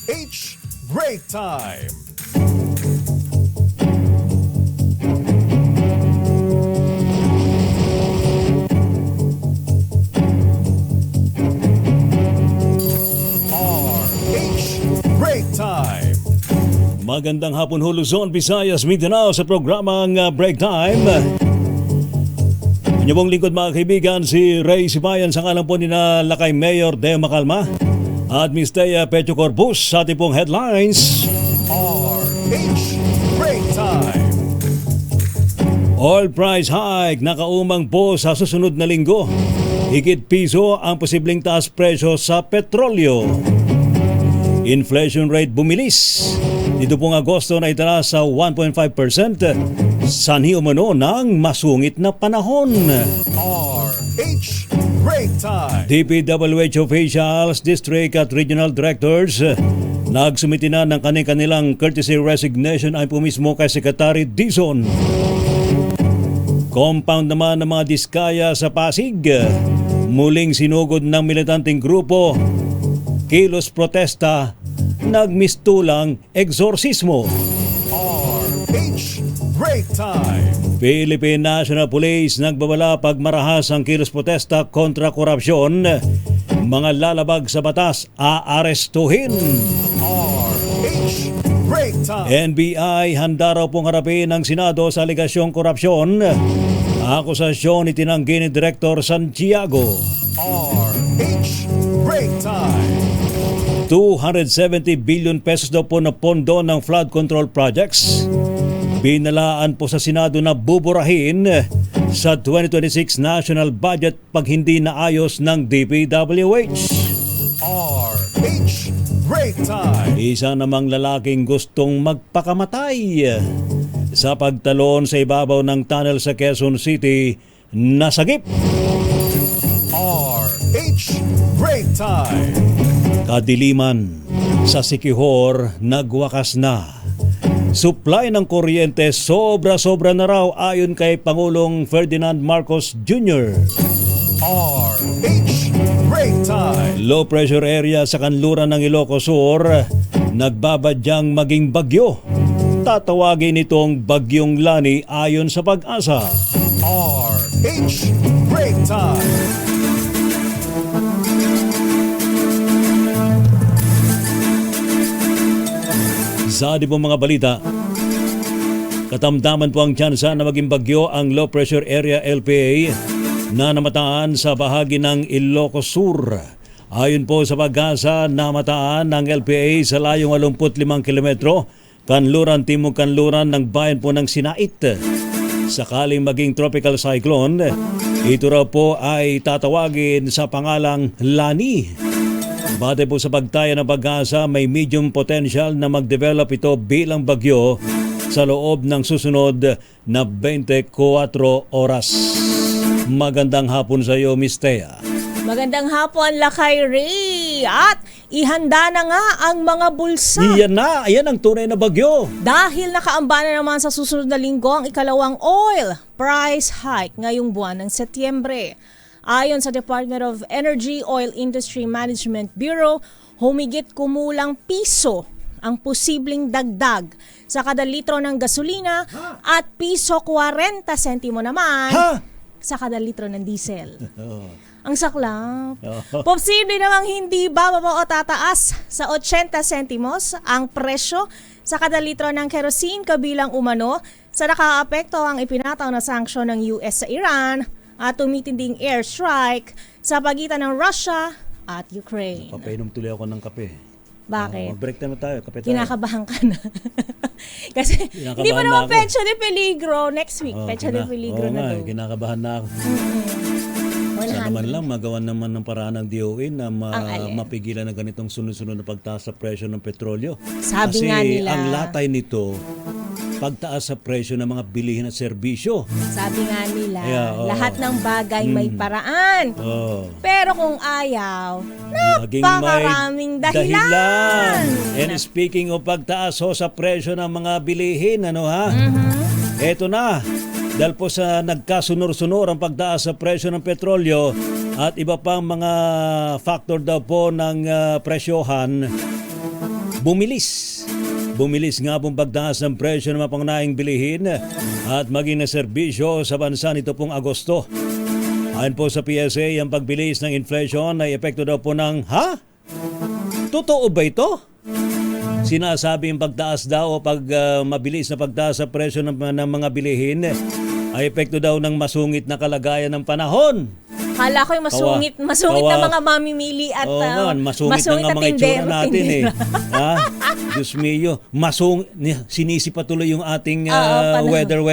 RH Break Time. RH Break Time. Magandang hapon ho Luzon, Visayas, Mindanao sa programang Break Time. Inyong lingkod mga kaibigan, si Ray Sibayan sa ngalan po ni na Lakay Mayor Deo Macalma at Miss Thea Pecho Corbus sa ating pong headlines. RH Break Time. Oil price hike nakaumang po sa susunod na linggo. Higit piso ang posibleng taas presyo sa petrolyo. Inflation rate bumilis. Dito pong Agosto na itala sa 1.5%. Sanhi umano ng masungit na panahon. RH Break Time. DPWH officials, district at regional directors nagsumiti na ng kanilang courtesy resignation ay po mismo kay Secretary Dizon. Compound naman ng mga diskaya sa Pasig, muling sinugod ng militanteng grupo, kilos protesta, nagmistulang eksorsismo. RH Break Time. Philippine National Police nagbabala pagmarahas ang kilos protesta kontra korupsyon. Mga lalabag sa batas aarestuhin. RH Break Time. NBI handa raw pong harapin ng Senado sa aligasyong korupsyon. Akusasyon itinanggi ni Director Santiago. RH Break Time. 270 billion pesos daw po na pondo ng flood control projects. Binalaan po sa Senado na buburahin sa 2026 national budget pag hindi naayos ng DPWH. RH Break Time. Isa namang lalaking gustong magpakamatay sa pagtalon sa ibabaw ng tunnel sa Quezon City nasagip. RH Break Time. Kadiliman sa Siquijor nagwakas na. Supply ng kuryente sobra-sobra na raw ayon kay Pangulong Ferdinand Marcos Jr. RH Break Time. Low pressure area sa kanluran ng Ilocos Sur nagbabadyang maging bagyo. Tatawagin itong Bagyong Lani ayon sa Pag-asa. RH Break Time. Sa di po mga balita, katamdaman po ang tsansa na maging bagyo ang low pressure area LPA na namataan sa bahagi ng Ilocos Sur. Ayon po sa Pag-asa, namataan ng LPA sa layong 85 kilometro, kanluran timog kanluran ng bayan po ng Sinait. Sakaling maging tropical cyclone, ito raw po ay tatawagin sa pangalang Lani. Bate po sa pagtaya ng Pag-asa, may medium potential na mag-develop ito bilang bagyo sa loob ng susunod na 24 oras. Magandang hapon sa iyo, Miss Thea. Magandang hapon, Lakay Ray. At ihanda na nga ang mga bulsa. Iyan na, ayan ang tunay na bagyo. Dahil nakaamba na naman sa susunod na linggo ang ikalawang oil price hike ngayong buwan ng Setyembre. Ayon sa Department of Energy Oil Industry Management Bureau, humigit kumulang piso ang posibleng dagdag sa kada litro ng gasolina at piso 40 sentimo naman sa kada litro ng diesel. Ang saklap. Posible namang hindi bababa o tataas sa 80 sentimos ang presyo sa kada litro ng kerosene kabilang umano sa nakaapekto ang ipinataw na sanksyon ng US sa Iran at tumitinding airstrike sa pagitan ng Russia at Ukraine. Papainom tuloy ako ng kape. Bakit? Break na tayo, kape tayo. Kinakabahan ka na. Kasi hindi pa naman Pecho de Peligro next week. Pecho de Peligro na daw. Kinakabahan na ako. Sana naman lang magawan naman ng paraan ng DOE na mapigilan ng ganitong sunod-sunod na pagtaas sa presyo ng petrolyo. Sabi kasi nga nila, ang latay nito, pagtaas sa presyo ng mga bilihin at serbisyo. Sabi nga nila, lahat ng bagay may paraan. Pero kung ayaw, napakaraming dahilan. And speaking of pagtaas sa presyo ng mga bilihin, eto na. Dahil po sa nagkasunor-sunor ang pagtaas sa presyo ng petrolyo at iba pang mga factor daw po ng presyohan, Bumilis nga pong pagtaas ng presyo ng mga pangunahing bilihin at maging na serbisyo sa bansa nito pong Agosto. Ayon po sa PSA, ang pagbilis ng inflation ay epekto daw po ng, Totoo ba ito? Sinasabi yung pagtaas daw o mabilis na pagtaas sa presyo ng mga bilihin ay epekto daw ng masungit na kalagayan ng panahon. Kala ko yung masungit na mga mamimili at masungit na nga mga itsura natin eh. Diyos mio, sinisi pa tuloy yung ating weather,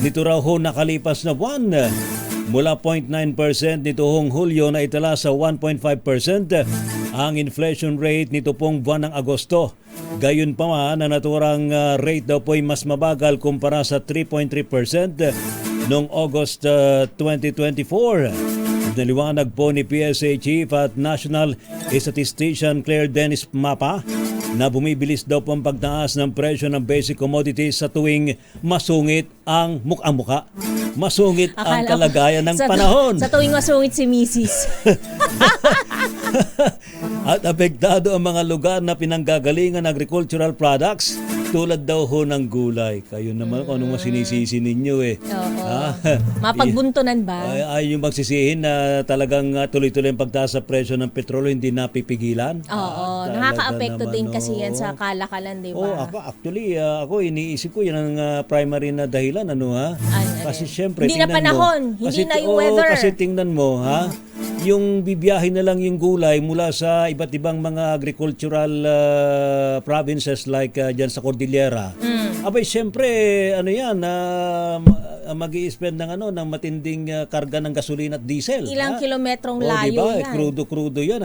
Nito raw ho nakalipas na buwan. Mula 0.9% nitong Hulyo na itala sa 1.5% ang inflation rate nito pong buwan ng Agosto. Gayon pa man, ang naturang rate daw po ay mas mabagal kumpara sa 3.3% noong August 2024. Naliwanag po ni PSA Chief at National Statistician Claire Dennis Mapa na bumibilis daw po ang pagtaas ng presyo ng basic commodities sa tuwing masungit ang mukha-mukha. Masungit ang kalagayan ng panahon. Sa tuwing masungit si Mrs. At apektado ang mga lugar na pinanggagalingan ng agricultural products tulad daw ho ng gulay. Kayo naman kung anong sinisisi ninyo eh. Mapagbuntunan ba? Ay yung magsisihin na talagang tuloy-tuloy ang pagtaas sa presyo ng petrolyo hindi napipigilan. Oo, nakaka-apekto din kasi yan sa kalakalan, di ba? Ako iniisip ko yan ang primary na dahilan. Kasi syempre, hindi na panahon, hindi na yung weather. Kasi tingnan mo, yung bibiyahe na lang yung gulay mula sa iba't ibang mga agricultural provinces like dyan sa Cordillera. Abay, syempre, mag-i-spend ng matinding karga ng gasolina at diesel. Ilang kilometrong layo diba? yan. Crudo yan,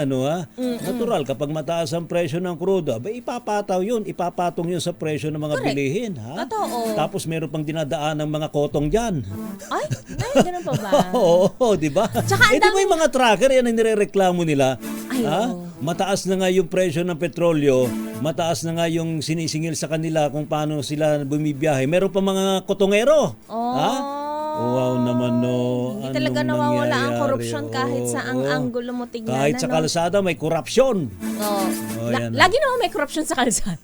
Natural, kapag mataas ang presyo ng crudo, abay, ipapatong yun sa presyo ng mga bilihin. Totoo. Tapos meron pang dinadaan ng mga kotong dyan. Ay, ganun pa ba? Oo, di ba? Tsaka di ba yung mga tracker, yan ang nirereklamo nila. Oo. Mataas na nga yung presyo ng petrolyo, mataas na nga yung sinisingil sa kanila kung paano sila bumibiyahe. Meron pa mga kotongero. Wow naman, no. Hindi talaga nawawala ang korupsyon kahit sa ang anggulo mo tignan. Kahit sa kalsada may korupsyon. Lagi naman may korupsyon sa kalsada.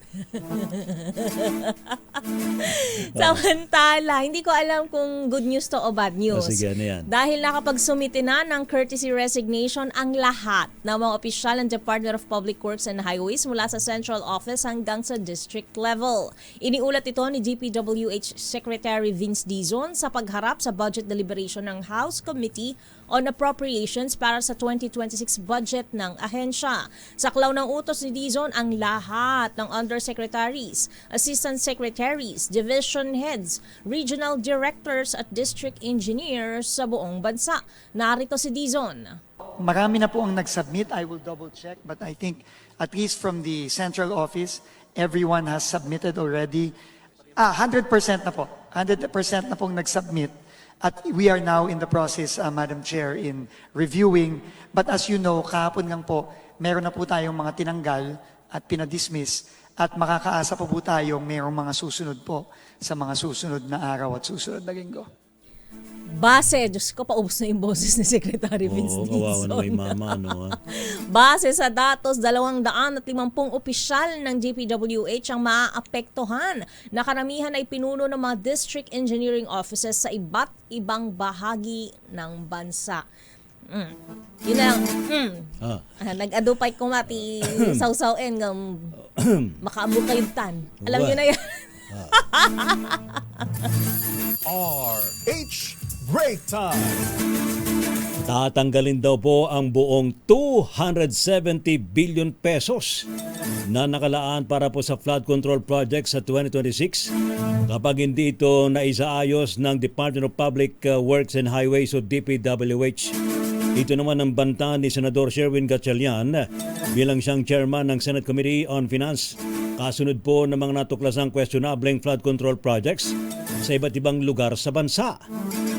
Samantala, hindi ko alam kung good news to o bad news. Sige, ano yan? Dahil nakapagsumite na ng courtesy resignation ang lahat ng mga opisyal ng Department of Public Works and Highways mula sa central office hanggang sa district level. Iniulat ito ni DPWH Secretary Vince Dizon sa pagharap sa budget deliberation ng House Committee on Appropriations para sa 2026 budget ng ahensya. Saklaw ng utos ni Dizon ang lahat ng undersecretaries, assistant secretaries, division heads, regional directors at district engineers sa buong bansa. Narito si Dizon. Marami na po ang nag-submit. I will double check, but I think at least from the central office, everyone has submitted already. 100% na po. 100% na pong nag-submit. At we are now in the process, Madam Chair, in reviewing. But as you know, kahapon lang po, meron na po tayong mga tinanggal at pinadismiss. At makakaasa po tayong mayroong mga susunod po sa mga susunod na araw at susunod na linggo. Base, Diyos ko, paubos na yung boses ni Secretary Vince Dizon. Kawawa na may mama, Base sa datos, 250 opisyal ng DPWH ang maaapektuhan na karamihan ay pinuno ng mga district engineering offices sa iba't ibang bahagi ng bansa. Yun na lang. Nag-adupay ko mati sausaw-en ng makaabukayutan. Alam nyo na yan. RH Break Time. Tatanggalin daw po ang buong 270 billion pesos na nakalaan para po sa flood control project sa 2026 kapag hindi ito naisaayos ng Department of Public Works and Highways o DPWH. Ito naman ang banta ni Senador Sherwin Gatchalian bilang siyang chairman ng Senate Committee on Finance. Kasunod po ng mga natuklasang questionable flood control projects sa iba't ibang lugar sa bansa.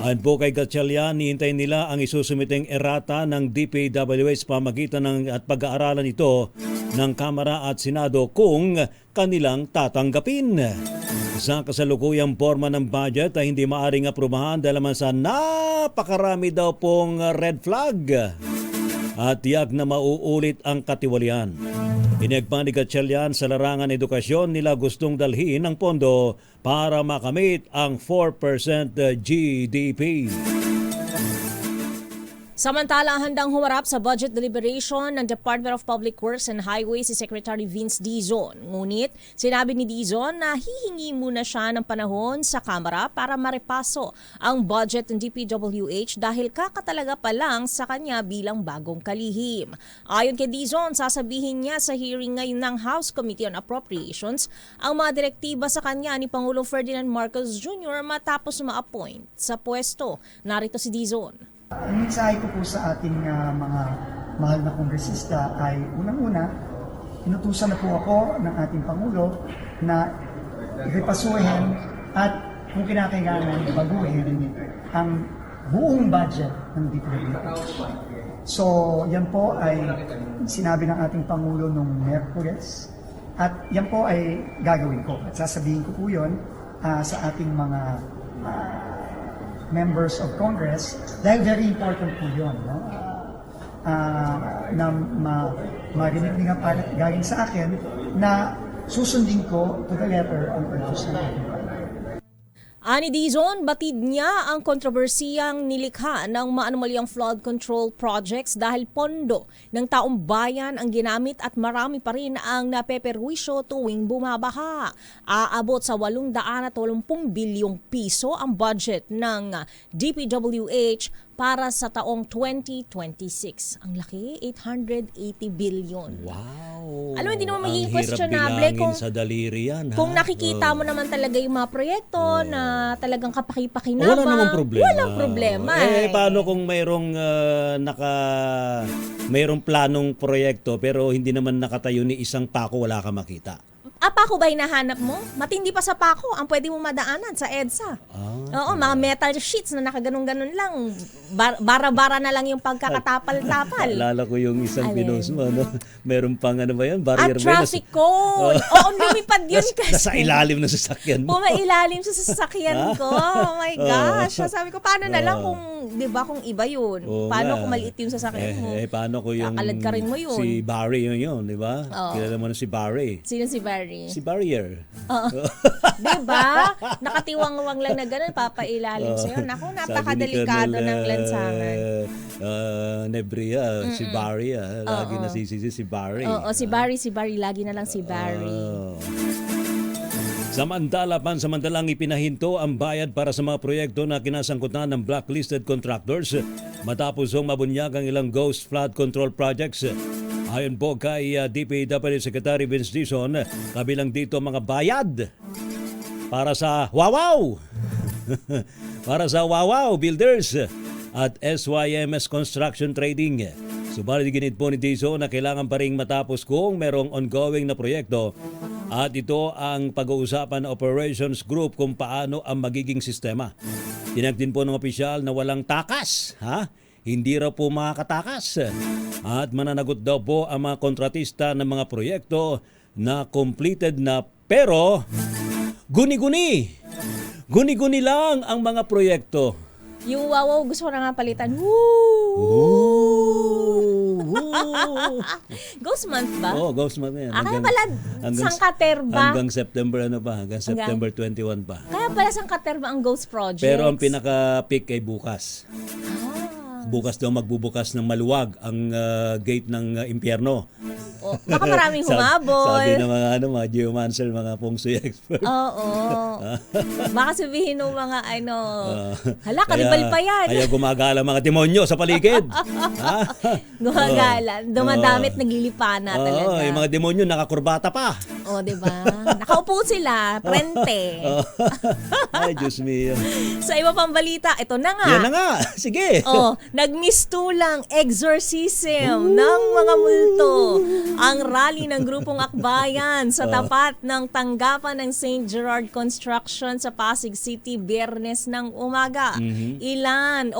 Ayon po kay Gatchalian, hihintay nila ang isusumiteng errata ng DPWH pamagitan ng at pag-aaralan ito ng Kamara at Senado kung kanilang tatanggapin. Sa kasalukuyang forma ng budget ay hindi maaring aprubahan dahil naman sa napakarami daw pong red flag at tiyak na mauulit ang katiwalian. Inegpa ni Gatchalian sa larangan edukasyon nila gustong dalhin ang pondo para makamit ang 4% GDP. Samantala, handang humarap sa budget deliberation ng Department of Public Works and Highways si Secretary Vince Dizon. Ngunit, sinabi ni Dizon na hihingi muna siya ng panahon sa Kamara para marepaso ang budget ng DPWH dahil kakatalaga pa lang sa kanya bilang bagong kalihim. Ayon kay Dizon, sasabihin niya sa hearing ngayon ng House Committee on Appropriations ang mga direktiba sa kanya ni Pangulong Ferdinand Marcos Jr. matapos ma-appoint sa pwesto. Narito si Dizon. Ang mensahe ko po sa ating mga mahal na kongresista ay unang-una, inutusan na po ako ng ating Pangulo na repasuhin at kung kinakailangan baguhin ang buong budget ng DPWH. So yan po ay sinabi ng ating Pangulo noong Miyerkules at yan po ay gagawin ko at sasabihin ko po yun sa ating mga members of Congress dahil very important po yun, no? Na marinig nga galing sa akin na susundin ko to the letter ang purpose ng ating bank. Ani Dizon, batid niya ang kontrobersiyang nilikha ng maanumalyang flood control projects dahil pondo ng taong bayan ang ginamit at marami pa rin ang napeperwisyo tuwing bumabaha. Aabot sa 880 bilyong piso ang budget ng DPWH para sa taong 2026. Ang laki, 880 billion. Wow! Alam mo, hindi naman magiging Ang questionable hirap bilangin sa daliri yan. Kung nakikita mo naman talaga yung mga proyekto na talagang Wala kapaki-pakinabang. namang problema. Walang problema. Paano kung mayroong planong proyekto pero hindi naman nakatayo ni isang pako, wala ka makita? Pako ba hinahanap mo? Matindi pa sa pako ang pwede mo madaanan sa EDSA. Oo, mga metal sheets na nakaganon-ganon lang. Bara-bara na lang yung pagkakatapal-tapal. Alala ko yung isang pinost mo, no? Meron pang ano ba yan? Barrier traffic cone. Oo, lumipad yun kasi. Nasa ilalim ng sasakyan mo. Pumailalim sa sasakyan ko. Oh my gosh. Sabi ko, paano na lang kung, di ba, kung iba yun? Paano kung maliit yung sasakyan mo? Paano ko yung... Kakalad ka rin mo yun. Si Barry yun, di ba? Kilala mo na si Barry. Sino si Barry? Si Barrier. Diba? Nakatiwang-wang lang na gano'n, papailalim sa'yo. Naku, napakadelikado ng lansangan. Nebria, si Barry. Lagi nasisisi si Barry. Oo, si Barry. Lagi na lang si Barry. Samantalang ipinahinto ang bayad para sa mga proyekto na kinasangkutan ng blacklisted contractors matapos mabunyag ang ilang ghost flood control projects. Ayon po kay DPW Secretary Vince Dizon, kabilang dito mga bayad para sa Wawaw! para sa Wawaw Builders at SYMS Construction Trading. Subalit ginit po ni Dizon na kailangan pa rin matapos kung merong ongoing na proyekto at ito ang pag-uusapan ng Operations Group kung paano ang magiging sistema. Tinag din po ng opisyal na walang takas, hindi raw po makakatakas. At mananagot daw po ang mga kontratista ng mga proyekto na completed na pero guni-guni. Guni-guni lang ang mga proyekto. Yung Wawaw, gusto ko na nga palitan. Woo! Ghost month ba? Oo, ghost month yan. Kaya pala sangkaterba. Hanggang September Hanggang September 21 pa. Kaya pala sangkaterba ang ghost projects. Pero ang pinaka-peak ay bukas. Bukas daw magbubukas ng maluwag ang gate ng impyerno. Baka maraming humabol. Sabi ng mga geomancer, mga feng shui expert. Oo. Baka sabihin ng mga hala, kanibal pa yan. Kaya gumagala mga demonyo sa paligid. Gumagala. Dumadamit, naglilipana talaga. Yung mga demonyo nakakurbata pa. Diba? Nakaupo sila, prente. Ay, Diyos mio. Sa iba pang balita, ito na nga. Yan na nga. Sige. Nagmistulang exorcism ng mga multo ang rally ng grupong Akbayan sa tapat ng tanggapan ng St. Gerard Construction sa Pasig City Biyernes ng umaga. Iyan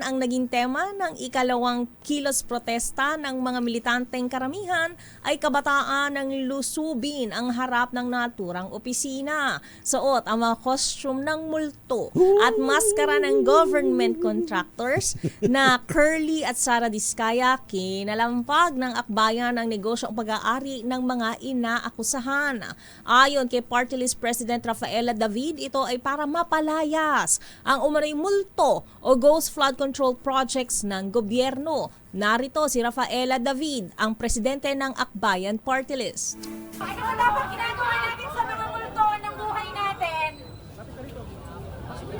ang naging tema ng ikalawang kilos protesta ng mga militanteng karamihan ay kabataan ng lusubin ang harap ng naturang opisina. Suot ang mga costume ng multo at maskara ng government contractors na Curly at Sara Diskaya kinalampag ng akbayan ng negosyo ang pag-aari ng mga inaakusahan. Ayon kay Party List President Rafaela David, ito ay para mapalayas ang umano'y multo o ghost flood control projects ng gobyerno. Narito si Rafaela David, ang presidente ng Akbayan Party List. Ano ba dapat ginagawa natin sa mga multo ng buhay natin?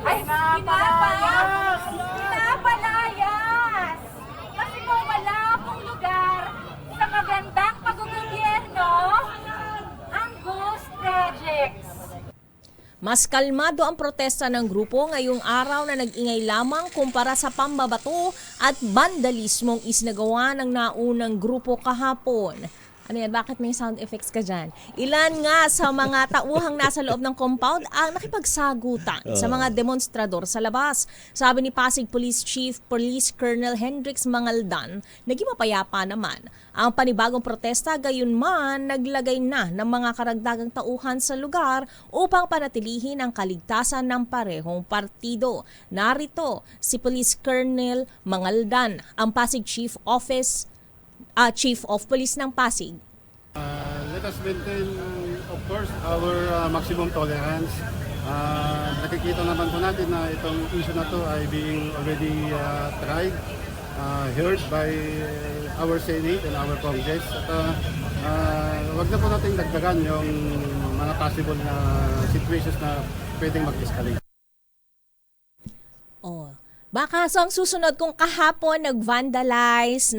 Ay, pinapalayas! Pinapalayas! Kasi po wala pong lugar sa magandang paggogobyerno ang ghost projects. Mas kalmado ang protesta ng grupo ngayong araw na nag-ingay lamang kumpara sa pambabato at vandalismong isinagawa ng naunang grupo kahapon. Ano yan? Bakit may sound effects ka dyan? Ilan nga sa mga tauhang nasa loob ng compound ang nakipagsagutan sa mga demonstrador sa labas. Sabi ni Pasig Police Chief Police Colonel Hendrix Mangaldan, naging mapayapa naman. Ang panibagong protesta gayunman naglagay na ng mga karagdagang tauhan sa lugar upang panatilihin ang kaligtasan ng parehong partido. Narito si Police Colonel Mangaldan, ang Pasig Chief of Police ng Pasig. Let us maintain, of course, our maximum tolerance. Nakikita naman po natin na itong issue na to ay being already tried, heard by our Senate and our Congress. At wag na po natin dagdagan yung mga possible na situations na pwedeng mag-escalate. Oh. Baka so ang susunod kung kahapon nag-vandalize,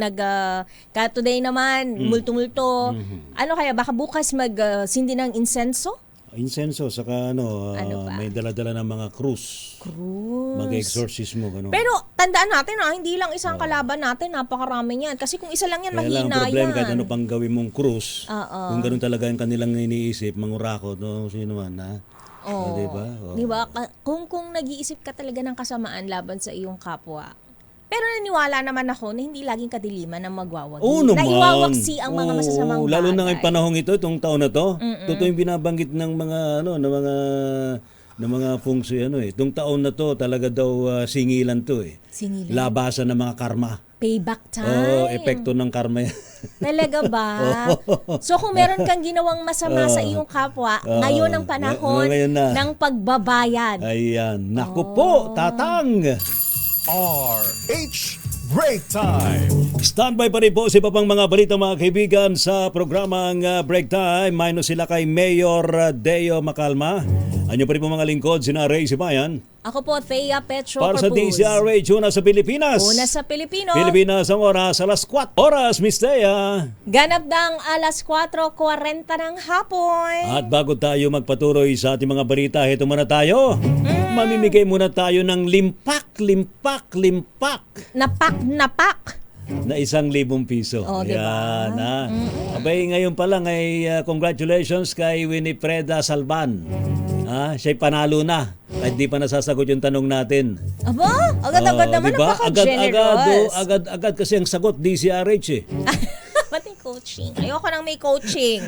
today naman, multo-multo. Ano kaya, baka bukas sindi ng insenso? Insenso, saka Ano ba? may dala-dala ng mga krus. Mag-exorcismo. Gano'n. Pero tandaan natin hindi lang isang kalaban natin, napakarami niyan. Kasi kung isa lang yan, Kaya lang mahina ang problema, yan. kahit ano pang gawin mong krus, Oo. kung gano'n talaga yung kanilang iniisip, mangurakot, no, sino man, ha? Oh, diba? Oh. Diba? Kung nag-iisip ka talaga ng kasamaan laban sa iyong kapwa. Pero naniwala naman ako na hindi laging kadiliman ang magwawagi. Oo naman. Naiwawaksi ang mga masasamang bagay. Lalo na ngayong panahong ito, itong taon na to. Totoo yung binabanggit ng mga feng shui Itong taon na to talaga daw singilan to Singilan? Labasan ng mga karma. Payback time. Oo, epekto ng karma yan. Talaga ba? So kung meron kang ginawang masama sa iyong kapwa, ngayon ang panahon ngayon na. ng pagbabayad. Ayan. Naku po, tatang. RH Break Time. Standby pa rin po si papang mga balita mga kaibigan sa programang Break Time. Minus sila kay Mayor Deo Macalma. Anyo pa rin po mga lingkod, sina Ray Sibayan. Ako po, Thea Petro Para sa Corpus. DZRH, una sa Pilipinas. Una sa Pilipino. Pilipinas ang oras, alas 4. Oras, Miss Thea. Ganap ng alas 4:40 ng hapon. At bago tayo magpatuloy sa ating mga balita, heto muna tayo. Mamimigay muna tayo ng limpak Napak. na 1,000 piso. Oh, diba? Yan, ha? Abay, ngayon pa lang ay congratulations kay Winifreda Salvan. Siya'y panalo na. Kahit di pa nasasagot yung tanong natin. Aba, agad-agad naman, diba? napaka-generous. Agad kasi ang sagot, DCRH Pati coaching. Ayoko nang may coaching.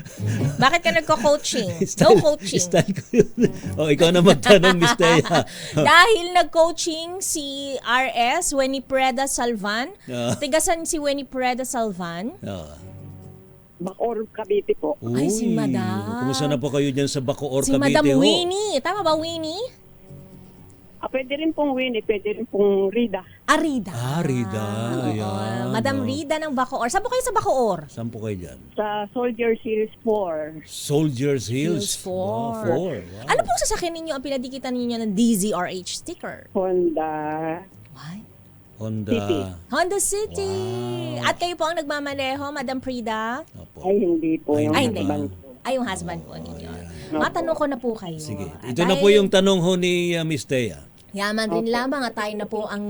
Bakit ka nagko-coaching? No coaching. Style ko yun. Ikaw na magtanong, Miss Thea. Dahil nag-coaching si RS, Winifreda Salvan. Tigasan si Winifreda Salvan. Bacoor, Cavite po. Ay, si Madam. Kumusta na po kayo dyan sa Bacoor, Si Cavite? Madam ho? Winnie. Tama ba, Winnie? Pwede rin pong Winnie, pwede rin pong Rida. Rida. Rida. Ayan. Madam Rida ng Bacoor. Saan po kayo sa Bacoor? Saan po kayo dyan? Sa Soldiers Hills 4. Soldiers Hills. Hills 4. Wow. Ano pong sasakyan ninyo ang pinadikitan ninyo ng DZRH sticker? Honda Why? Honda. City. Honda City. At kayo po ang nagmamaneho, Madam Prida? Opo. Ay, hindi po. Ay, Yung Ay, hindi. husband. Ay, yung husband po ninyo. Matanong ko na po kayo. Sige. Ito na po yung tanong ho ni Miss Thea. Yaman rin lamang at tayo na po ang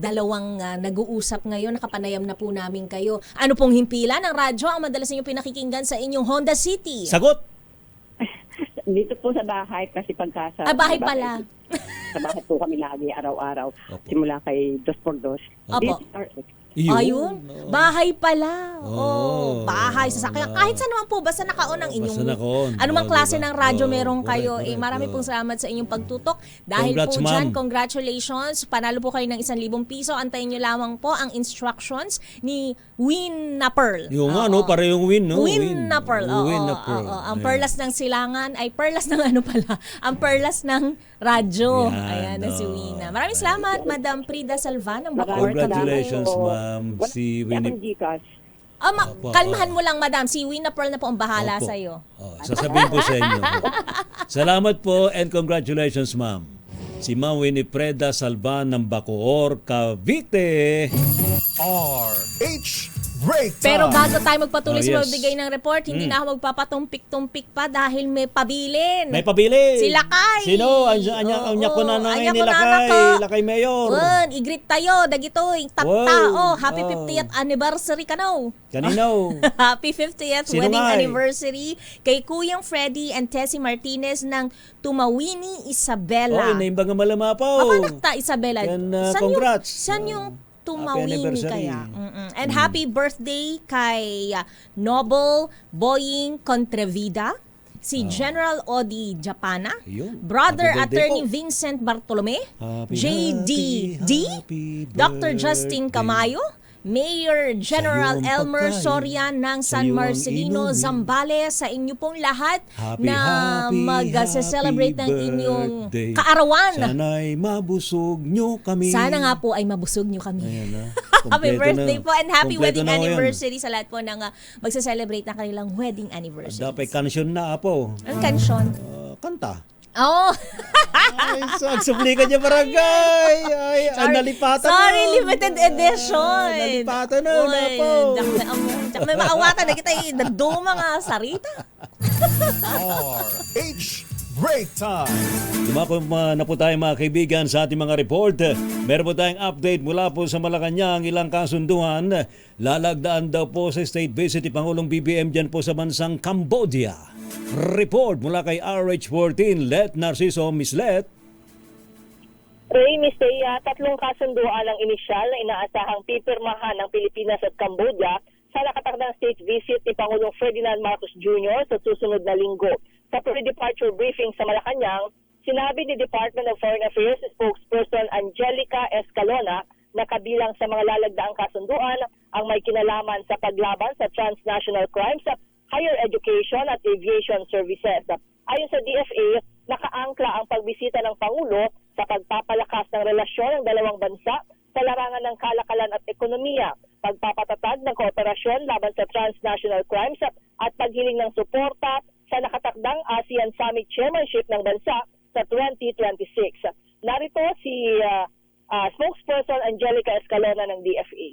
dalawang nag-uusap ngayon. Nakapanayam na po namin kayo. Ano pong himpilan ng radyo ang madalas niyo pinakikinggan sa inyong Honda City? Sagot! Dito po sa bahay kasi pagkasa. Bahay pala. Sa bahay po kami lagi, araw-araw. Opo. Simula kay 2x2. Opo. Ayun, bahay pala. Oo. Bahay, sasakyan. Kahit saan naman po, basta nakaon ang Basta inyong, nakaon. anumang Oo, klase diba? ng radyo Oo, meron correct, kayo. correct. Marami Oo. pong salamat sa inyong pagtutok. Dahil Congrats, po dyan, ma'am. congratulations. Panalo po kayo ng 1,000 piso. Antayin nyo lamang po ang instructions ni Win na Pearl. Yung Oo. ano, parehong win, no? Win na Pearl. Oo, Win na oo, Pearl. oo. Ang Ayan. perlas ng silangan ay perlas ng ano pala? Ang perlas ng radyo. Yan, Ayan na si oo. Wina. Maraming salamat, Madam Prida Salvan ng Bacoor. Congratulations, Oo. ma'am. Wala Si akong Winnie. Gcash. Opo, Kalmahan mo lang, Madam. Si Wina Pearl na po ang bahala Opo. sa'yo. Sasabihin ko sa inyo. Salamat po and congratulations, ma'am. Si Ma'am Winifreda Salvan ng Bacoor, Cavite. RH Break Time. Pero bago tayo magpatuloy sa yes. magbigay ng report, hindi na ako magpapatumpik-tumpik pa dahil may pabilin. May pabili. Si Lakay. Sino? Anya ko na na Anya ni ko na Lakay. naka. Lakay Mayor. Wan, igrit tayo, dagitoy, Wow. tattao. Happy Oh. 50th anniversary ka now. Kanino? Happy 50th Sino wedding nga eh? anniversary kay Kuyang Freddy and Tessie Martinez ng Tumawini Isabela. Oy, naimbang nga malamapaw. Mapanakta Isabela. Yan, Saan congrats. Saan yung Tumawini anniversary. kaya? And happy birthday kay Noble Boying Contrevida, si General Odi Japana, Ayun. Brother Happy birthday Attorney po. Vincent Bartolome, Happy, JDD, happy Dr. Justin birthday. Camayo, Mayor General Sa'yo ang Elmer pagkain, Sorian ng San sa'yo ang Marcelino, inumin. Zambales, sa inyo pong lahat Happy, na mag-celebrate ng happy inyong birthday. kaarawan. Sana'y mabusog nyo kami. Sana nga po ay mabusog nyo kami. Ayan na. Happy Kompleto birthday na. po and happy Kompleto wedding na ho yan. anniversary sa lahat po ng magse-celebrate ng kanilang wedding anniversary. Dapat kansyon na po. Ang kansyon. Kanta. Oh, Ay, sagsublikan niya barangay. Ay, ang nalipatan sorry, na. limited edition. Nalipatan na, Uy, napo. Tsaka may maawatan na kita nagduma nga sarita. RH Break Time. Dumako na po tayo mga kaibigan sa ating mga report. Meron po tayong update mula po sa Malacanang, ilang kasunduan. Lalagdaan daw po sa state visit ni Pangulong BBM dyan po sa bansang Cambodia. Report mula kay RH14, Let Narciso, Miss Let. Ray, Miss Thea, tatlong kasunduan ang inisyal na inaasahang pipirmahan ng Pilipinas at Cambodia sa nakatakdang state visit ni Pangulong Ferdinand Marcos Jr. sa susunod na linggo. Sa pre-departure briefing sa Malacanang, sinabi ni Department of Foreign Affairs spokesperson Angelica Escalona na kabilang sa mga lalagdaang kasunduan ang may kinalaman sa paglaban sa transnational crimes, higher education at aviation services. Ayon sa DFA, nakaangkla ang pagbisita ng Pangulo sa pagpapalakas ng relasyon ng dalawang bansa sa larangan ng kalakalan at ekonomiya, pagpapatatag ng kooperasyon laban sa transnational crimes at paghiling ng suporta sa nakatakdang ASEAN Summit Chairmanship ng bansa sa 2026. Narito si spokesperson Angelica Escalona ng DFA.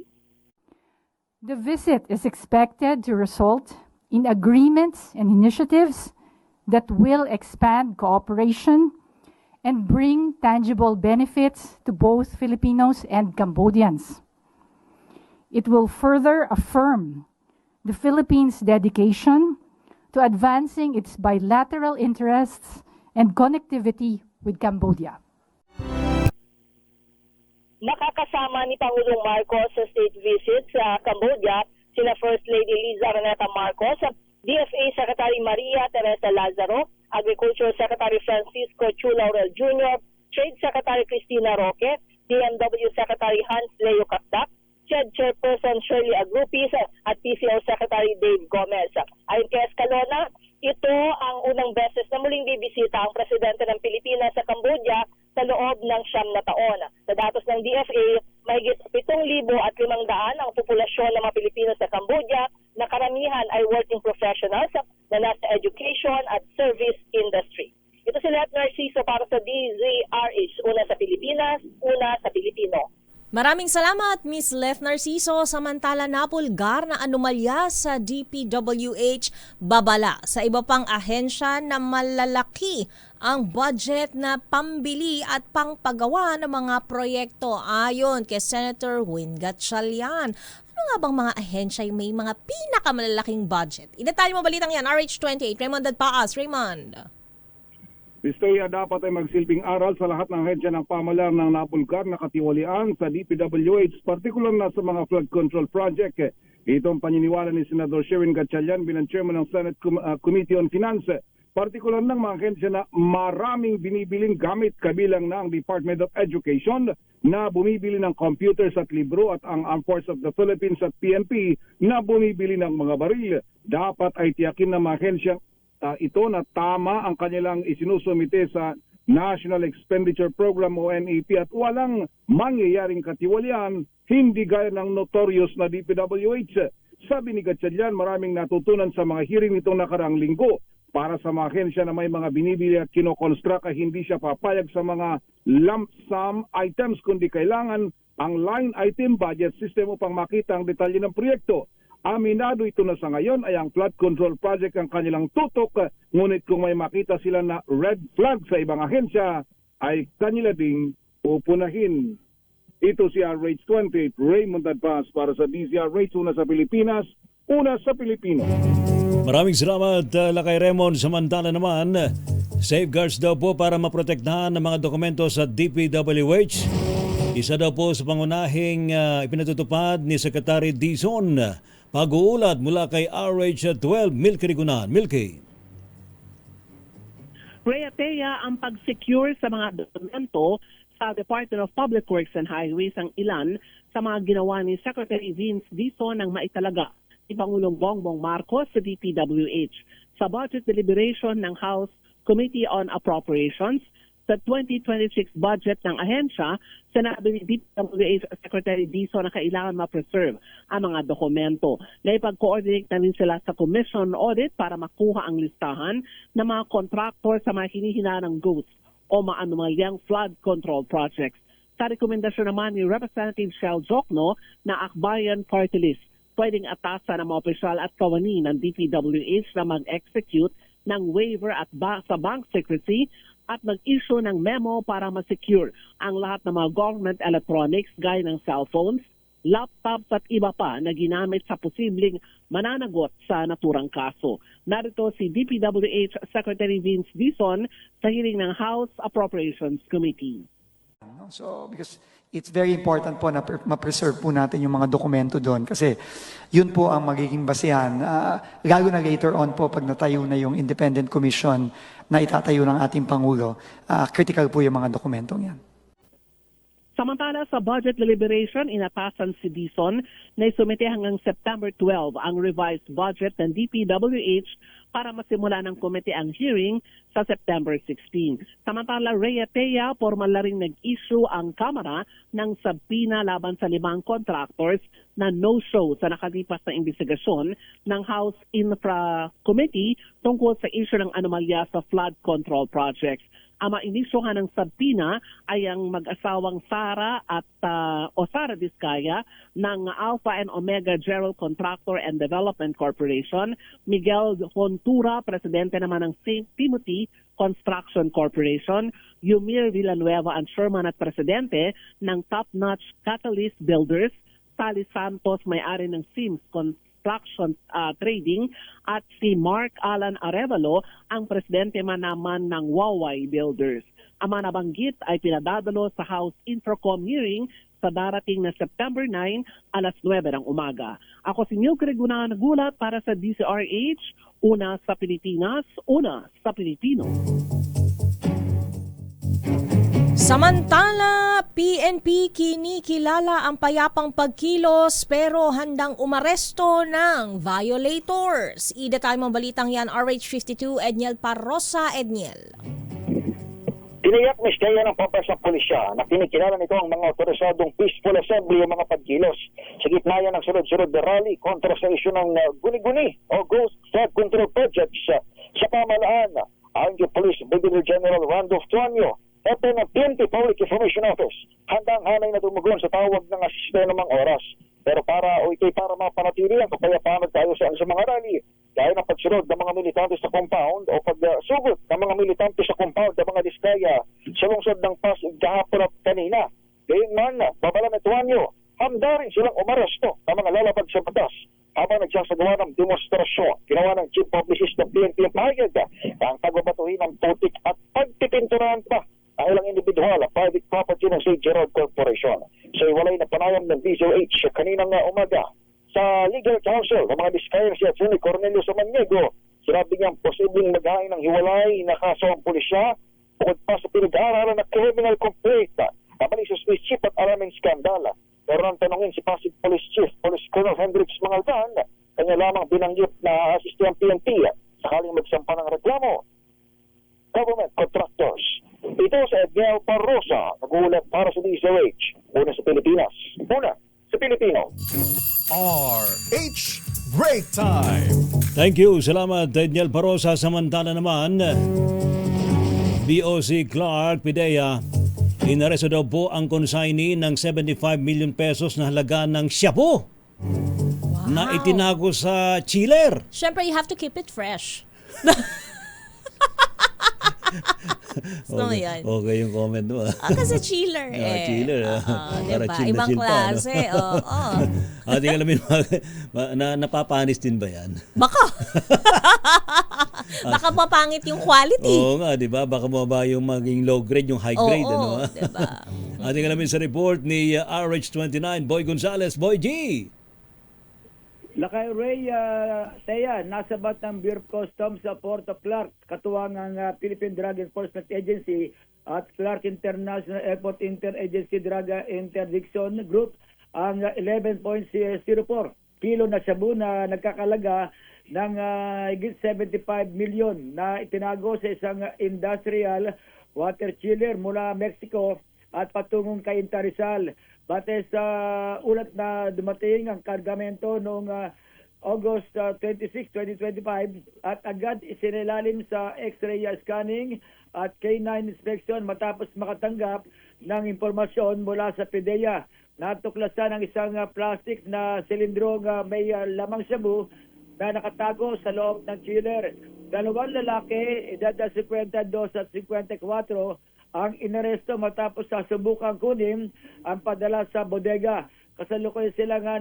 The visit is expected to result in agreements and initiatives that will expand cooperation and bring tangible benefits to both Filipinos and Cambodians. It will further affirm the Philippines' dedication to advancing its bilateral interests and connectivity with Cambodia. Nakakasama ni Pangulong Marcos sa state visit sa Cambodia sina First Lady Liza Renata Marcos, DFA Secretary Maria Teresa Lazaro, Agriculture Secretary Francisco Chu Laurel Jr., Trade Secretary Cristina Roque, DMW Secretary Hans Leo Kaptak, CHED Chairperson Shirley Agrupis at PCO Secretary Dave Gomez. Ayon kay Escalona, ito ang unang beses na muling bibisita ang presidente ng Pilipinas sa Cambodia sa loob ng 9 na taon. Sa datos ng DFA, mahigit 7,500 ang populasyon ng mga Pilipino sa Cambodia na karamihan ay working professionals na nasa education at service industry. Ito si Let Narciso para sa DZRH, una sa Pilipinas, una sa Pilipino. Maraming salamat, Miss Leth Narciso. Samantala, napulgar na anomalya sa DPWH babala sa iba pang ahensya na malalaki ang budget na pambili at pangpagawa ng mga proyekto ayon kay Senator Win Gatchalian. Ano nga bang mga ahensya yung may mga pinakamalalaking budget? Idetalye mo balitang yan, RH28. Raymond Dadpaas. Raymond. Pisteya dapat ay magsilbing aral sa lahat ng ahensya ng pamahalaan ng nabulgar na katiwalian sa DPWH, partikular na sa mga flood control project. Ito ang paniniwala ni Senador Sherwin Gatchalian bilang Chairman ng Senate Committee on Finance. Partikular ng mga ahensya na maraming binibiling gamit kabilang ng Department of Education na bumibili ng computers at libro at ang Armed Forces of the Philippines at PNP na bumibili ng mga baril. Dapat ay tiyakin ng mga ahensya ito na tama ang kanilang isinusumite sa National Expenditure Program o NEP at walang mangyayaring katiwalian, hindi gaya ng notorious na DPWH. Sabi ni Gatchalian, maraming natutunan sa mga hearing nitong nakaraang linggo. Para sa mga ahensya na may mga binibili at kinokonstruct ay hindi siya papayag sa mga lump sum items kundi kailangan ang line item budget system upang makita ang detalye ng proyekto. Aminado ito na sa ngayon ay ang flood control project ang kanilang tutok, ngunit kung may makita sila na red flag sa ibang ahensya, ay kanila ding pupunahin. Ito si RH28, Raymond Advance para sa DZRH, una sa Pilipinas, una sa Pilipino. Maraming salamat, Lakay Raymond. Samantala naman, safeguards daw po para maprotektahan ng mga dokumento sa DPWH. Isa daw po sa pangunahing ipinatutupad ni Secretary Dizon. Pag-uulat mula kay RH12, Milky Rigunan. Milky. Rhea Tea, ang pag-secure sa mga dokumento sa Department of Public Works and Highways ang ilan sa mga ginawa ni Secretary Vince Dizon ng maitalaga ni Pangulong Bongbong Marcos sa DPWH. Sa budget deliberation ng House Committee on Appropriations, sa 2026 budget ng ahensya, sinabi ni DPWH Secretary Dizon na kailangan ma-preserve ang mga dokumento. Naipag-coordinate na rin sila sa Commission Audit para makuha ang listahan ng mga contractor sa mga hinihinanang GOATs o maanumalyang flood control projects. Sa rekomendasyon naman ni Representative Shell Jokno na Akbayan Party List, pwedeng atasan ng mga opisyal at kawani ng DPWH na mag-execute ng waiver at sa bank secrecy at mag-issue ng memo para ma-secure ang lahat ng mga government electronics gaya ng cellphones, laptops at iba pa na ginamit sa posibleng mananagot sa naturang kaso. Narito si DPWH Secretary Vince Dizon sa hearing ng House Appropriations Committee. So, because it's very important po na ma-preserve po natin yung mga dokumento doon kasi yun po ang magiging basehan. Lalo na later on po pag natayo na yung independent commission na itatayo ng ating Pangulo, critical po yung mga dokumentong yan. Samantala sa budget deliberation, inatasan si Dizon na isumite hanggang September 12 ang revised budget ng DPWH para masimula ng komite ang hearing sa September 16. Samantala, Rhea Tea, formal na rin nag-issue ang Kamara ng subpoena laban sa 5 contractors na no-show sa nakalipas na investigasyon ng House Infra Committee tungkol sa issue ng anomalya sa flood control projects. Ang mainisyohan ng subpoena ay ang mag-asawang Sara at Sara Diskaya ng Alpha and Omega General Contractor and Development Corporation, Miguel Hontura, presidente naman ng St. Timothy Construction Corporation, Yumir Villanueva ang chairman at presidente ng Top Notch Catalyst Builders, Sally Santos, may-ari ng Sims Construction Trading, at si Mark Alan Arevalo, ang presidente naman ng Huawei Builders. Ang mga nabanggit ay pinadadalo sa House Infracom hearing sa darating na September 9, alas 9 ng umaga. Ako si Milky Rigunan, nagulat para sa DZRH, una sa Pilipinas, una sa Pilipino. Samantala, PNP kinikilala ang payapang pagkilos pero handang umaresto ng violators. I-detalye mong balitang yan, RH52, Edniel Parrosa. Edniel. Tiniyak ni Stella ng papas ng pulisya na kinikilala nito ang mga otorisadong peaceful assembly o mga pagkilos. Sa gitna yan ng sunod-sunod na rally kontra sa isyu ng guni-guni o ghost flood control projects sa pamahalaan. Ayon kay Police Brigadier General Randolph Tuanyo, ito ng PNP Public Information Office, handang-hanay na tumugon sa tawag ng asisten ng mga oras. Pero para mapanatili ang kapayapaan tayo sa mga rally, gaya ng pagsunod ng mga militante sa compound o pagsugod ng mga militante sa compound ng mga diskaya sa lungsod ng Pasig kahapon at kanina. Gayunman, babala na Tuanyo, handa rin silang umaresto ng mga lalabag sa batas habang nagsasagawa ng demonstrasyon. Ginawa ng Chief Publicist ng PNP ang pahayag ang pagbabatuhin ng putik at pagtik pininturahan pa ang ilang individual, private property ng St. Gerard Corporation. Sa iwalay na panayam ng DZOH kaninang umaga sa legal counsel ng mga Diskaya si Atty. Cornelio Samaniego, sinabi niyang posibleng maghain ng hiwalay na kaso ang pulisya bukod pa sa pinag-aaralan na criminal complaint na manisus mischief at araming skandala. Pero nang tanongin si Pasig Police Chief, Police Colonel Hendrix Mangaldan, kanya lamang binanggit na asiste ang PNP sakaling magsampa ng reklamo. Government contractors. Ito sa Edgar Parrosa, nag-uulat para sa DZOH. Una sa Pilipinas. Una sa Pilipino. RH Break Time. Thank you. Salamat, Daniel Parosa. Samantala naman, BOC Clark Pidea, inaresto daw po ang consignee ng 75 million pesos na halaga ng shabu na itinago sa chiller. Siyempre, you have to keep it fresh. So, yan. Okay yung comment mo. Kasi chiller Chiller. Para diba? chill na Ibang chill pa. klase. Oo. Ating alamin, napapanis din ba yan? Baka. Baka mapangit yung quality. Oo nga, di ba? Baka mababa yung maging low grade, yung high grade. Oo, ano? diba? Ating alamin sa report ni RH29, Boy Gonzales. Boy G! Lakay Ray, Teya, nasa bat ng Bureau of Customs sa Port of Clark, katuwang ang Philippine Drug Enforcement Agency at Clark International Airport Interagency Drug Interdiction Group ang 11.04 kilo na shabu na nagkakalaga ng higit 75 million na itinago sa isang industrial water chiller mula Mexico at patungong kay Rizal. Bate sa ulat na dumating ang kargamento noong August 26, 2025 at agad isinilalim sa X-ray scanning at K9 inspection matapos makatanggap ng impormasyon mula sa PDEA. Natuklasan ang isang plastic na silindrong may lamang shabu na nakatago sa loob ng chiller. Dalawang lalaki, edad na 52 at 54, ang inaresto matapos sa subukang kunin ang padala sa bodega. Kasalukuyan sila nga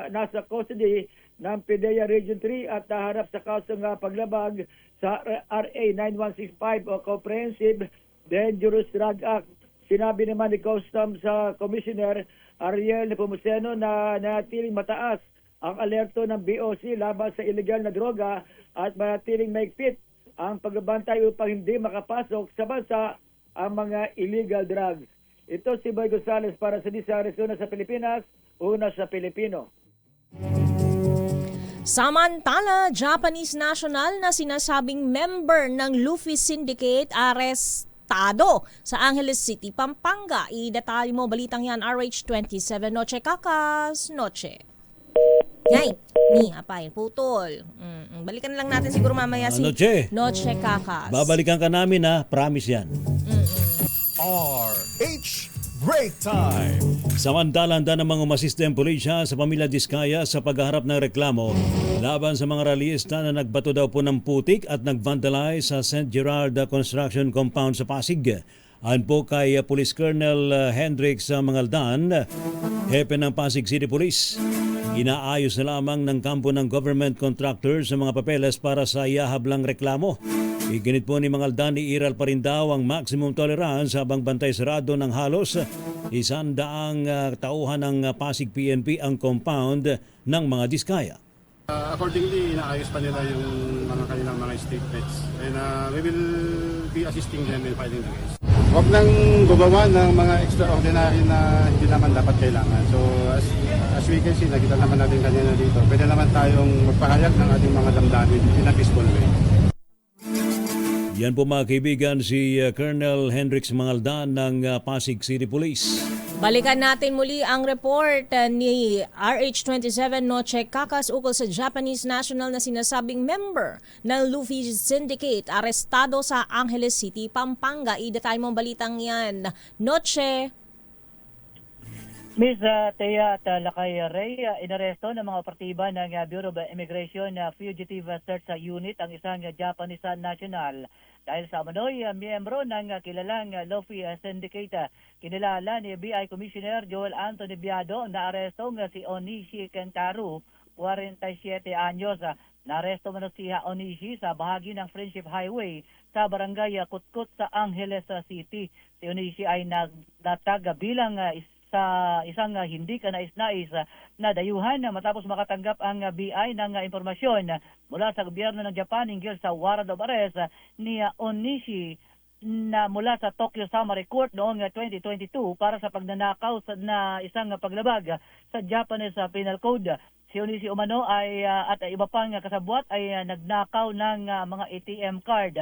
nasa custody ng PDEA Region 3 at naharap sa kasong paglabag sa RA 9165 o Comprehensive Dangerous Drug Act. Sinabi naman ni Customs Commissioner Ariel Nepomuceno na nanatiling mataas ang alerto ng BOC laban sa illegal na droga at manatiling maigpit ang pagbabantay upang hindi makapasok sa bansa ang mga illegal drugs. Ito si Boy Gonzales para sa Arizona sa Pilipinas, una sa Pilipino. Samantala, Japanese national na sinasabing member ng Luffy Syndicate arestado sa Angeles City, Pampanga. Idetalye mo balitang yan, RH27 Noche Kakas Noche. Yay! Apay, putol. Balikan lang natin siguro mamaya si Noche Kakas. Babalikan ka namin promise yan. RH Break Time. Samantala, handa namang umasiste ang pulisya sa pamilya Diskaya sa paghaharap ng reklamo laban sa mga rallyista na nagbato daw po ng putik at nag-vandalize sa St. Gerard Construction Compound sa Pasig. Ayon po kay Police Colonel Hendrix Mangaldan, hepe ng Pasig City Police, inaayos na lamang ng kampo ng government contractors sa mga papeles para sa ihahablang reklamo. Iginit po ni Mangaldan, iiral pa rin daw ang maximum tolerance habang bantay sarado ng halos 100 tauhan ng Pasig PNP ang compound ng mga Diskaya. Accordingly, inaayos pa nila yung mga kanilang mga statements and we will be assisting them in filing the case. Huwag nang gumawa ng mga extraordinary na hindi naman dapat kailangan. So as we can see, nakita naman natin kanina dito, pwede naman tayong magpahayag ng ating mga damdamin in a peaceful way. Yan po mga kaibigan, si Colonel Hendrix Mangaldan ng Pasig City Police. Balikan natin muli ang report ni RH27 Noche Kakas ukol sa Japanese national na sinasabing member ng Luffy Syndicate arestado sa Angeles City, Pampanga. Idetalye mong balitang yan. Noche. Miss Thea at Lakay Ray, inaresto ng mga operatiba ng Bureau of Immigration Fugitive Search Unit ang isang Japanese national dahil sa umano'y miyembro ng kilalang Luffy Syndicate. Kinilala ni BI Commissioner Joel Anthony Biado na arestong si Onishi Kentaru, 47 anyos, Naresto man si Onishi sa bahagi ng Friendship Highway sa barangay Kutkut sa Angeles City. Si Onishi ay nagtatag bilang isang hindi kanais-nais na dayuhan matapos makatanggap ang BI ng impormasyon mula sa gobyerno ng Japan hinggil sa warrant of arrest ni Onishi na mula sa Tokyo Summary Court noong 2022 para sa pagnanakaw na isang paglabag sa Japanese Penal Code. Si Onishi umano ay at iba pang kasabwat ay nagnakaw ng mga ATM card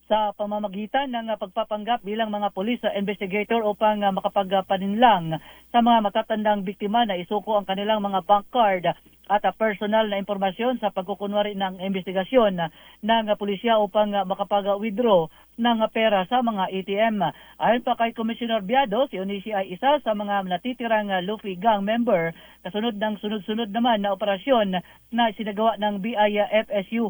sa pamamagitan ng pagpapanggap bilang mga police investigator upang makapagpaninlang sa mga matatandang biktima na isuko ang kanilang mga bank card at personal na impormasyon sa pagkukunwari ng investigasyon ng pulisya upang makapag-withdraw ng pera sa mga ATM. Ayon pa kay Commissioner Biado, si Onishi ay isa sa mga natitirang Luffy Gang member kasunod ng sunod-sunod naman na operasyon na sinagawa ng BIFSU.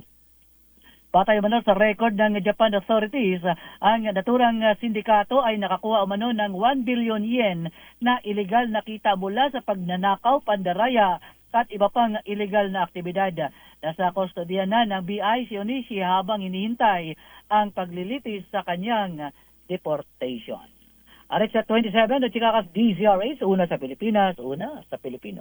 Batay umano sa record ng Japan authorities, ang naturang sindikato ay nakakuha umano ng 1 billion yen na illegal na kita mula sa pagnanakaw, pandaraya at iba pang illegal na aktibidad. Nasa kustodiya na ng BI si Onishi habang hinihintay ang paglilitis sa kanyang deportation. Arik sa 27 at Chikakas DZRH, una sa Pilipinas, una sa Pilipino.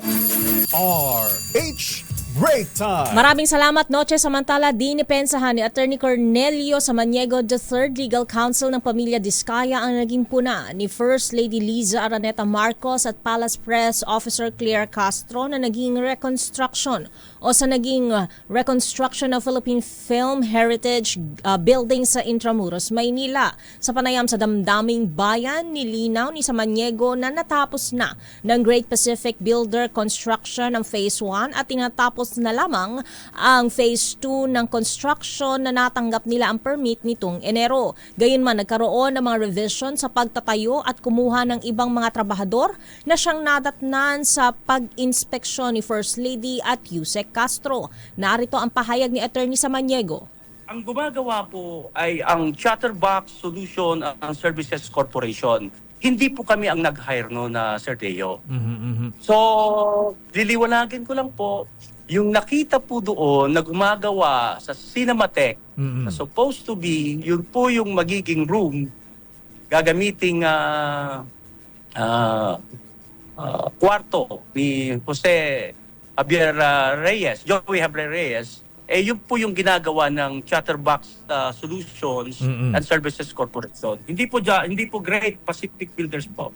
RH Break Time. Maraming salamat, Noche. Samantala, dinipensahan ni Attorney Cornelio Samaniego III, Legal Counsel ng Pamilya Diskaya, ang naging puna ni First Lady Liza Araneta Marcos at Palace Press Officer Claire Castro na naging reconstruction of Philippine Film Heritage Building sa Intramuros, Maynila. Sa panayam sa damdaming bayan, nilinaw ni Samaniego na natapos na ng Great Pacific Builder construction ng Phase 1 at tinatapos na lamang ang Phase 2 ng construction na natanggap nila ang permit nitong Enero. Gayunman, nagkaroon ng mga revision sa pagtatayo at kumuha ng ibang mga trabahador na siyang nadatnan sa pag-inspeksyon ni First Lady at Yusek Castro. Narito ang pahayag ni Attorney Samaniego. Ang gumagawa po ay ang Chatterbox Solution and Services Corporation. Hindi po kami ang nag-hire na Sir Teo. So, liliwanagin ko lang po, yung nakita po doon na gumagawa sa Cinematheque, na supposed to be, yun po yung magiging room gagamiting kwarto ni Jose Javier Reyes, Joey Javier Reyes, yun po yung ginagawa ng Chatterbox Solutions and Services Corporation. Hindi po Great Pacific Builders po.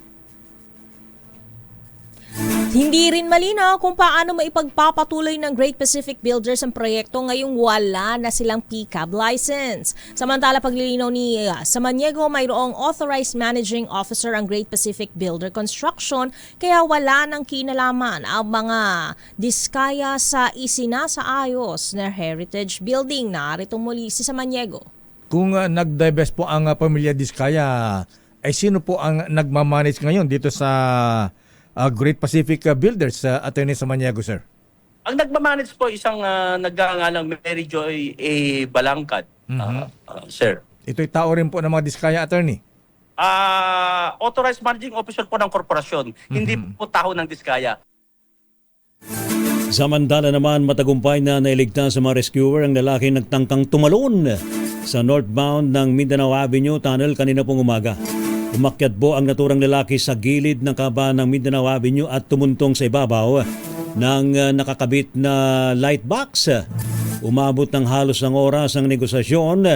Hindi rin malinaw kung paano maipagpapatuloy ng Great Pacific Builders ang proyekto ngayong wala na silang PCAB license. Samantala, paglilinaw ni Samaniego, mayroong Authorized Managing Officer ang Great Pacific Builder Construction kaya wala nang kinalaman ang mga diskaya sa isinasaayos na heritage building. Narito muli si Samaniego. Kung nag-divest po ang pamilya Diskaya, ay sino po ang nagmamanage ngayon dito sa Great Pacific Builders, Attorney Samaniego, sir? Ang nagmamanage po isang nagngangalang Mary Joy A. Balangkad, sir. Ito'y tao rin po ng mga Diskaya, Attorney? Authorized Managing Officer po ng korporasyon, hindi po tao ng Diskaya. Samantala naman, matagumpay na nailigtas sa mga rescuer ang lalaki nagtangkang tumalon sa northbound ng Mindanao Avenue Tunnel kanina pong umaga. Umakyat po ang naturang lalaki sa gilid ng kaba ng Mindanao Avenue at tumuntong sa ibabaw ng nakakabit na light box. Umabot ng halos ng oras ang negosasyon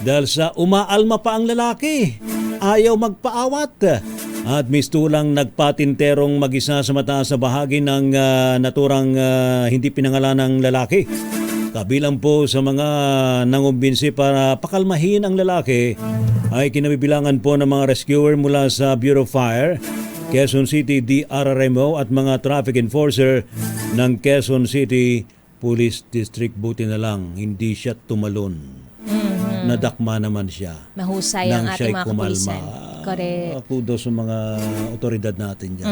dahil sa umaalma pa ang lalaki. Ayaw magpaawat at mistulang nagpatinterong mag-isa sa mataas na bahagi ng naturang hindi pinangalan ng lalaki. Kabilang po sa mga nangumbinsi para pakalmahin ang lalaki ay kinabibilangan po ng mga rescuer mula sa Bureau of Fire, Quezon City DRRMO at mga traffic enforcer ng Quezon City Police District. Buti na lang, hindi siya tumalon. Nadakma naman siya. Mahusay ang ating mga kapulisan. Correct. Kudos sa mga otoridad natin dyan.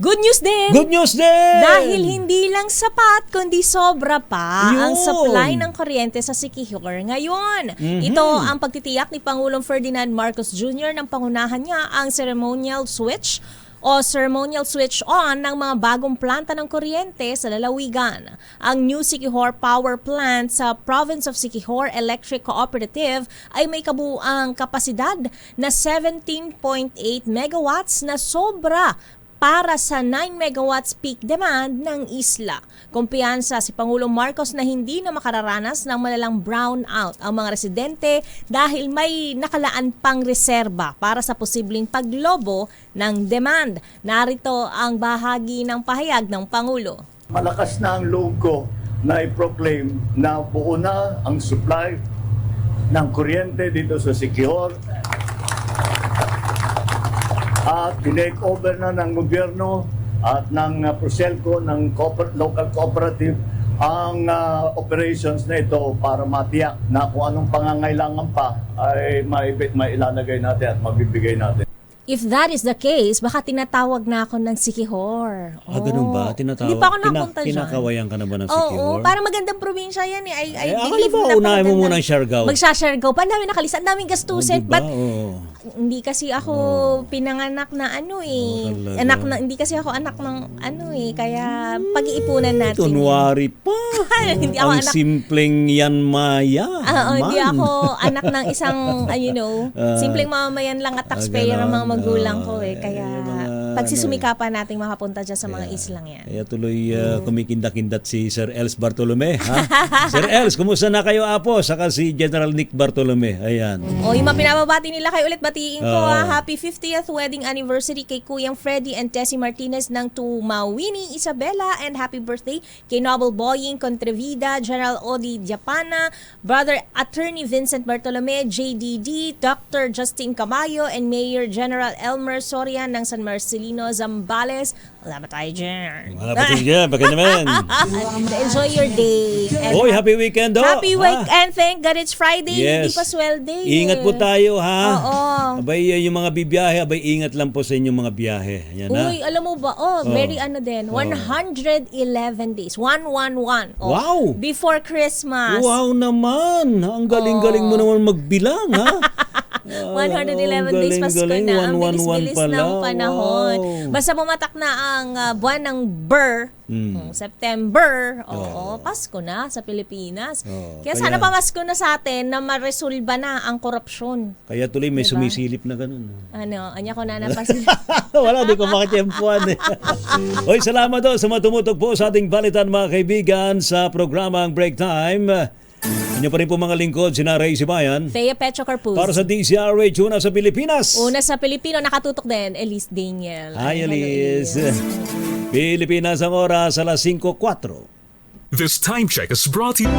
Good news din! Good news din! Dahil hindi lang sapat, kundi sobra pa ang supply ng kuryente sa Siquijor ngayon. Ito ang pagtitiyak ni Pangulong Ferdinand Marcos Jr. ng pangunahan niya ang ceremonial switch o ceremonial switch on ng mga bagong planta ng kuryente sa lalawigan. Ang new Siquijor Power Plant sa Province of Siquijor Electric Cooperative ay may kabuuang kapasidad na 17.8 megawatts na sobra para sa 9 megawatts peak demand ng isla. Kumpiyansa si Pangulong Marcos na hindi na makararanas ng malalang brownout ang mga residente dahil may nakalaan pang reserba para sa posibleng paglobo ng demand. Narito ang bahagi ng pahayag ng Pangulo. Malakas na ang loob ko na i-proclaim na buo na ang supply ng kuryente dito sa Siquijor. At tinake over na ng gobyerno at ng Proselco, ng local cooperative, ang operations na ito para matiyak na kung anong pangangailangan pa ay mailalagay natin at mabibigay natin. If that is the case, baka tinatawag na ako ng Siquijor. Ganun ba? Tinatawag? Hindi pa ako napunta dyan. Kinakawayan ka na ba ng Siquijor? Oo, parang magandang probinsya yan eh. I believe ba, unahin mo muna ang Siargao? Magsa-Siargao pa. Ang dami nakalisa. Ang daming gastusin. Diba? But hindi kasi ako pinanganak na hindi kasi ako anak ng kaya pag-iipunan natin. Kunwari pa. Hindi ako ang anak. simpleng yan maya. Hindi ako anak ng isang, simpleng mamamayan lang at taxpayer ang mga magulang ko eh. Kaya pagsisumikapan nating makapunta dyan sa mga islang yan. Kaya tuloy kumikinda-kindat si Sir Els Bartolome. Ha? Sir Els, kumusta na kayo apo? Saka si General Nick Bartolome. Ayan. Yung mga pinababati nila kayo ulit, batiin ko happy 50th wedding anniversary kay Kuyang Freddy and Tessie Martinez ng Tumawini Isabela, and happy birthday kay Noble Boying Contrevida, General Odi Diapana, Brother Attorney Vincent Bartolome, JDD, Dr. Justin Camayo, and Mayor General Elmer Sorian ng San Marcelino, Zambales. Wala ba tayo dyan? Wala pa tayo dyan. Bakit naman? Enjoy your day. And happy weekend do. Happy weekend. Thank God it's Friday. Yes. Hindi pa swelde. Ingat po tayo ha. Oo. Abay yung mga bibiyahe, abay ingat lang po sa inyong mga biyahe. Yan, Uy, alam mo ba? Very din. 111 days. 111. Wow. Before Christmas. Wow naman. Ang galing-galing mo naman magbilang ha. 111 days Pasko na. Ang bilis-bilis ng panahon. Basta pumatak na ang buwan ng Ber, September, Pasko na sa Pilipinas. Kaya sana pamasko na sa atin na maresolba na ang korupsyon. Kaya tuloy may sumisilip na ganun. Anya ko na napasin. Wala, di ko makachempuan. Hoy, salamat do sa matumutok po sa ating balitan mga kaibigan sa programang Break Time. Inyo pa rin po mga lingkod, sina Ray Sibayan. Thea Petro Carpuz. Para sa DCRH, una sa Pilipinas. Una sa Pilipino, nakatutok din, Elise Daniel. Hi, Elise. Pilipinas ang oras, alas 5:04. This time check is brought to you.